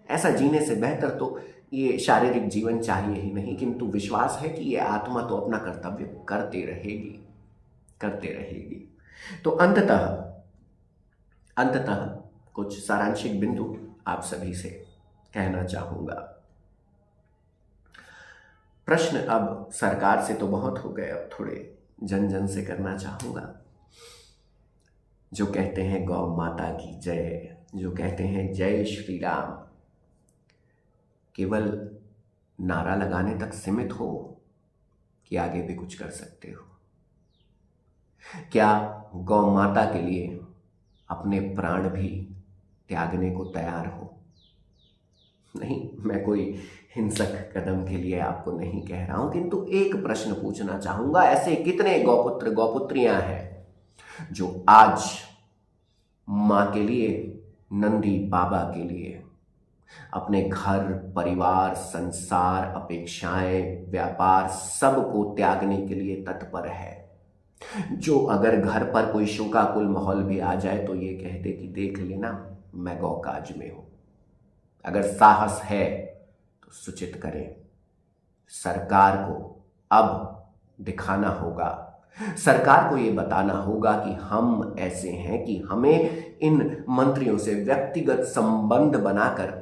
ऐसा जीने से बेहतर तो ये शारीरिक जीवन चाहिए ही नहीं, किंतु विश्वास है कि ये आत्मा तो अपना कर्तव्य करते रहेगी, करते रहेगी। तो अंततः कुछ सारांशिक बिंदु आप सभी से कहना चाहूंगा। प्रश्न अब सरकार से तो बहुत हो गए, अब थोड़े जन जन से करना चाहूंगा। जो कहते हैं गौ माता की जय, जो कहते हैं जय श्री राम, केवल नारा लगाने तक सीमित हो कि आगे भी कुछ कर सकते हो? क्या गौ माता के लिए अपने प्राण भी त्यागने को तैयार हो? नहीं, मैं कोई हिंसक कदम के लिए आपको नहीं कह रहा हूं, किंतु एक प्रश्न पूछना चाहूंगा। ऐसे कितने गौपुत्र गौपुत्रियां हैं जो आज मां के लिए, नंदी बाबा के लिए अपने घर परिवार संसार अपेक्षाएं व्यापार सब को त्यागने के लिए तत्पर है, जो अगर घर पर कोई शोकाकुल माहौल भी आ जाए तो ये कहते कि देख लेना मैं गौकाज में हूं। अगर साहस है तो सूचित करें। सरकार को अब दिखाना होगा, सरकार को यह बताना होगा कि हम ऐसे हैं कि हमें इन मंत्रियों से व्यक्तिगत संबंध बनाकर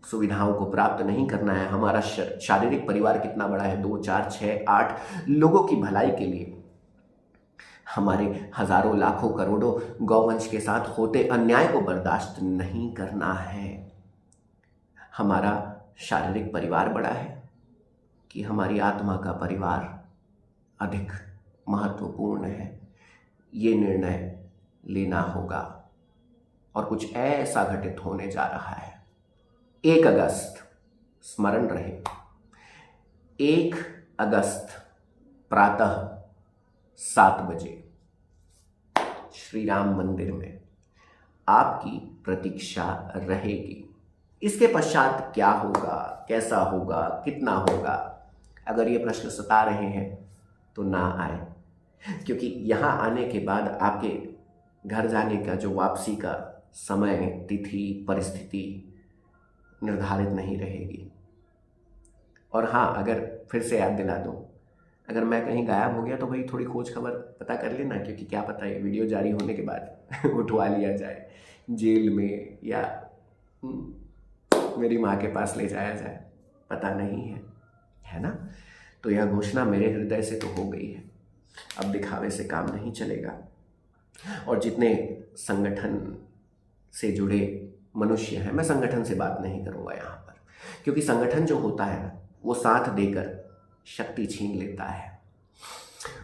सुविधाओं को प्राप्त नहीं करना है। हमारा शारीरिक परिवार कितना बड़ा है, 2 4 6 8 लोगों की भलाई के लिए हमारे हजारों लाखों करोड़ों गौवंश के साथ होते अन्याय को बर्दाश्त नहीं करना है। हमारा शारीरिक परिवार बड़ा है कि हमारी आत्मा का परिवार अधिक महत्वपूर्ण है, ये निर्णय लेना होगा। और कुछ ऐसा घटित होने जा रहा है। 1 अगस्त स्मरण रहे, 1 अगस्त प्रातः 7 बजे श्री राम मंदिर में आपकी प्रतीक्षा रहेगी। इसके पश्चात क्या होगा, कैसा होगा, कितना होगा, अगर ये प्रश्न सता रहे हैं तो ना आए, क्योंकि यहां आने के बाद आपके घर जाने का जो वापसी का समय तिथि परिस्थिति निर्धारित नहीं रहेगी। और हाँ, अगर फिर से याद दिला दूं, अगर मैं कहीं गायब हो गया तो भाई थोड़ी खोज खबर पता कर लेना, क्योंकि क्या पता ये वीडियो जारी होने के बाद उठवा लिया जाए जेल में या मेरी माँ के पास ले जाया जाए, पता नहीं है ना। तो यह घोषणा मेरे हृदय से तो हो गई है, अब दिखावे से काम नहीं चलेगा। और जितने संगठन से जुड़े मनुष्य हैं, मैं संगठन से बात नहीं करूंगा यहाँ पर, क्योंकि संगठन जो होता है ना, वो साथ देकर शक्ति छीन लेता है,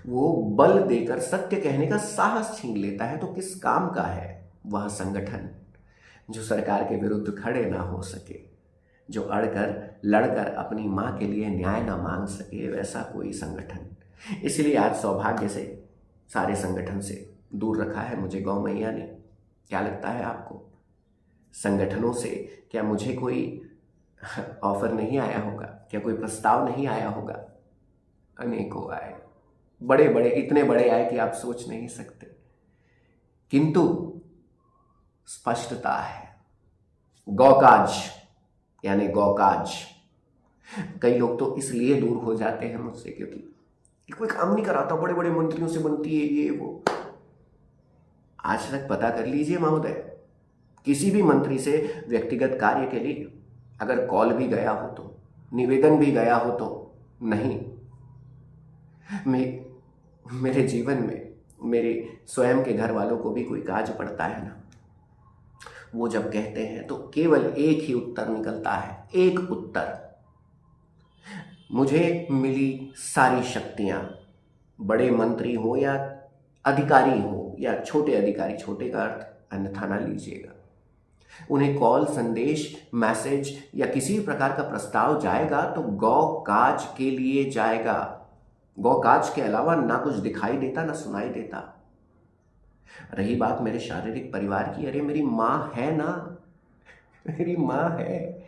वो बल देकर सत्य कहने का साहस छीन लेता है। तो किस काम का है वह संगठन जो सरकार के विरुद्ध खड़े ना हो सके, जो अड़कर लड़कर अपनी मां के लिए न्याय ना मांग सके, वैसा कोई संगठन। इसलिए आज सौभाग्य से सारे संगठन से दूर रखा है मुझे गौ मैया ने। क्या लगता है आपको, संगठनों से क्या मुझे कोई ऑफर नहीं आया होगा, क्या कोई प्रस्ताव नहीं आया होगा? अनेकों आए, बड़े बड़े, इतने बड़े आए कि आप सोच नहीं सकते। किंतु स्पष्टता है, गौकाज यानी गौकाज। कई लोग तो इसलिए दूर हो जाते हैं मुझसे क्योंकि कोई काम नहीं कराता, बड़े बड़े मंत्रियों से बनती है ये वो। आज तक पता कर लीजिए महोदय, किसी भी मंत्री से व्यक्तिगत कार्य के लिए अगर कॉल भी गया हो तो, निवेदन भी गया हो तो नहीं। मेरे जीवन में मेरे स्वयं के घर वालों को भी कोई काज पड़ता है ना, वो जब कहते हैं तो केवल एक ही उत्तर निकलता है, एक उत्तर। मुझे मिली सारी शक्तियां, बड़े मंत्री हो या अधिकारी हो या छोटे अधिकारी, छोटे का अर्थ अन्यथा ना लीजिएगा, उन्हें कॉल संदेश मैसेज या किसी भी प्रकार का प्रस्ताव जाएगा तो गौ काज के लिए जाएगा। गौ काज के अलावा ना कुछ दिखाई देता ना सुनाई देता। रही बात मेरे शारीरिक परिवार की, अरे मेरी माँ है ना, मेरी माँ है,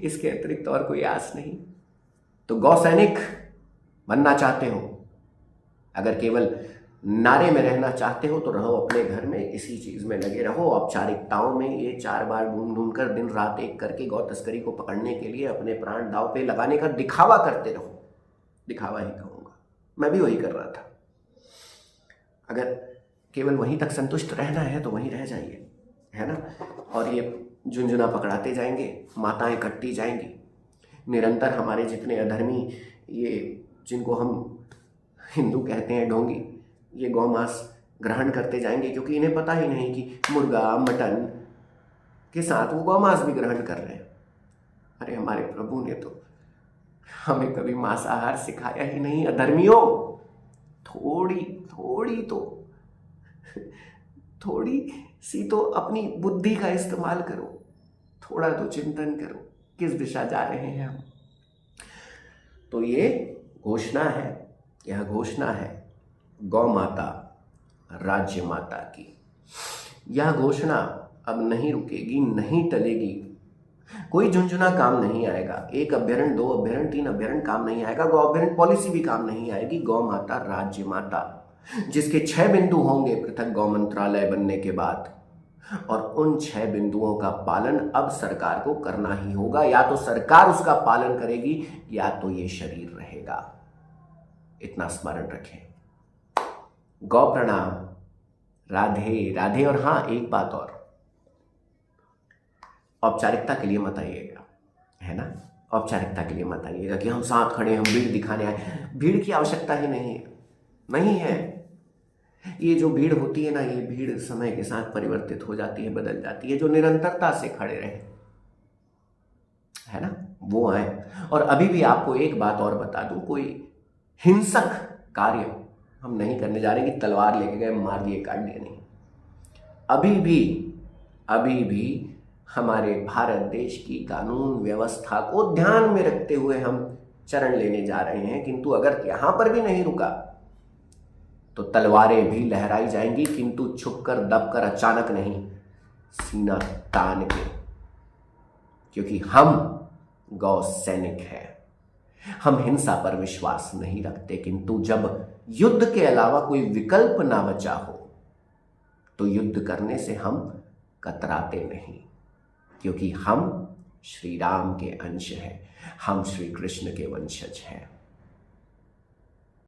इसके अतिरिक्त और कोई आस नहीं। तो गौ सैनिक बनना चाहते हो, अगर केवल नारे में रहना चाहते हो तो रहो अपने घर में, इसी चीज में लगे रहो, औपचारिकताओं में ये 4 बार ढूंढ ढूंढ कर दिन रात एक करके गौ तस्करी को पकड़ने के लिए अपने प्राण दांव पे लगाने का दिखावा करते रहो। दिखावा ही कहूंगा, मैं भी वही कर रहा था। अगर केवल वहीं तक संतुष्ट रहना है तो वहीं रह जाइए, है ना। और ये झुंझुना पकड़ाते जाएंगे, माताएं कटती जाएंगी, निरंतर हमारे जितने अधर्मी, ये जिनको हम हिंदू कहते हैं ढोंगी, ये गौमांस ग्रहण करते जाएंगे, क्योंकि इन्हें पता ही नहीं कि मुर्गा मटन के साथ वो गौमांस भी ग्रहण कर रहे हैं। अरे हमारे प्रभु ने तो हमें कभी मांसाहार सिखाया ही नहीं। अधर्मियों, थोड़ी थोड़ी तो थोड़ी सी तो अपनी बुद्धि का इस्तेमाल करो, थोड़ा तो चिंतन करो किस दिशा जा रहे हैं हम। तो ये घोषणा है, यह घोषणा है गौ माता राज्य माता की। यह घोषणा अब नहीं रुकेगी, नहीं टलेगी। कोई झुंझुना काम नहीं आएगा, 1 अभ्यारण्य 2 अभ्यारण्य 3 अभ्यारण्य काम नहीं आएगा, गौ अभ्यारण्य पॉलिसी भी काम नहीं आएगी। गौ माता राज्य माता, जिसके 6 बिंदु होंगे पृथक गौ मंत्रालय बनने के बाद, और उन 6 बिंदुओं का पालन अब सरकार को करना ही होगा। या तो सरकार उसका पालन करेगी या तो ये शरीर रहेगा। इतना स्मरण रखें। गौ प्रणाम, राधे राधे। और हाँ, एक बात और, औपचारिकता के लिए मत आइएगा, है ना। औपचारिकता के लिए मत आइएगा कि हम साथ खड़े, हम भीड़ दिखाने आए। भीड़ की आवश्यकता ही नहीं है, नहीं है। ये जो भीड़ होती है ना, ये भीड़ समय के साथ परिवर्तित हो जाती है, बदल जाती है। जो निरंतरता से खड़े रहे, है ना, वो आए। और अभी भी आपको एक बात और बता दूं, कोई हिंसक कार्य हम नहीं करने जा रहे कि तलवार लेके गए, मार दिए, काट दिए, नहीं। अभी भी हमारे भारत देश की कानून व्यवस्था को ध्यान में रखते हुए हम चरण लेने जा रहे हैं। किंतु अगर यहां पर भी नहीं रुका तो तलवारें भी लहराई जाएंगी, किंतु छुपकर, दबकर, अचानक नहीं, सीना तान के। क्योंकि हम गौ सैनिक हैं। हम हिंसा पर विश्वास नहीं रखते, किंतु जब युद्ध के अलावा कोई विकल्प ना बचा हो तो युद्ध करने से हम कतराते नहीं। क्योंकि हम श्री राम के अंश हैं, हम श्री कृष्ण के वंशज हैं।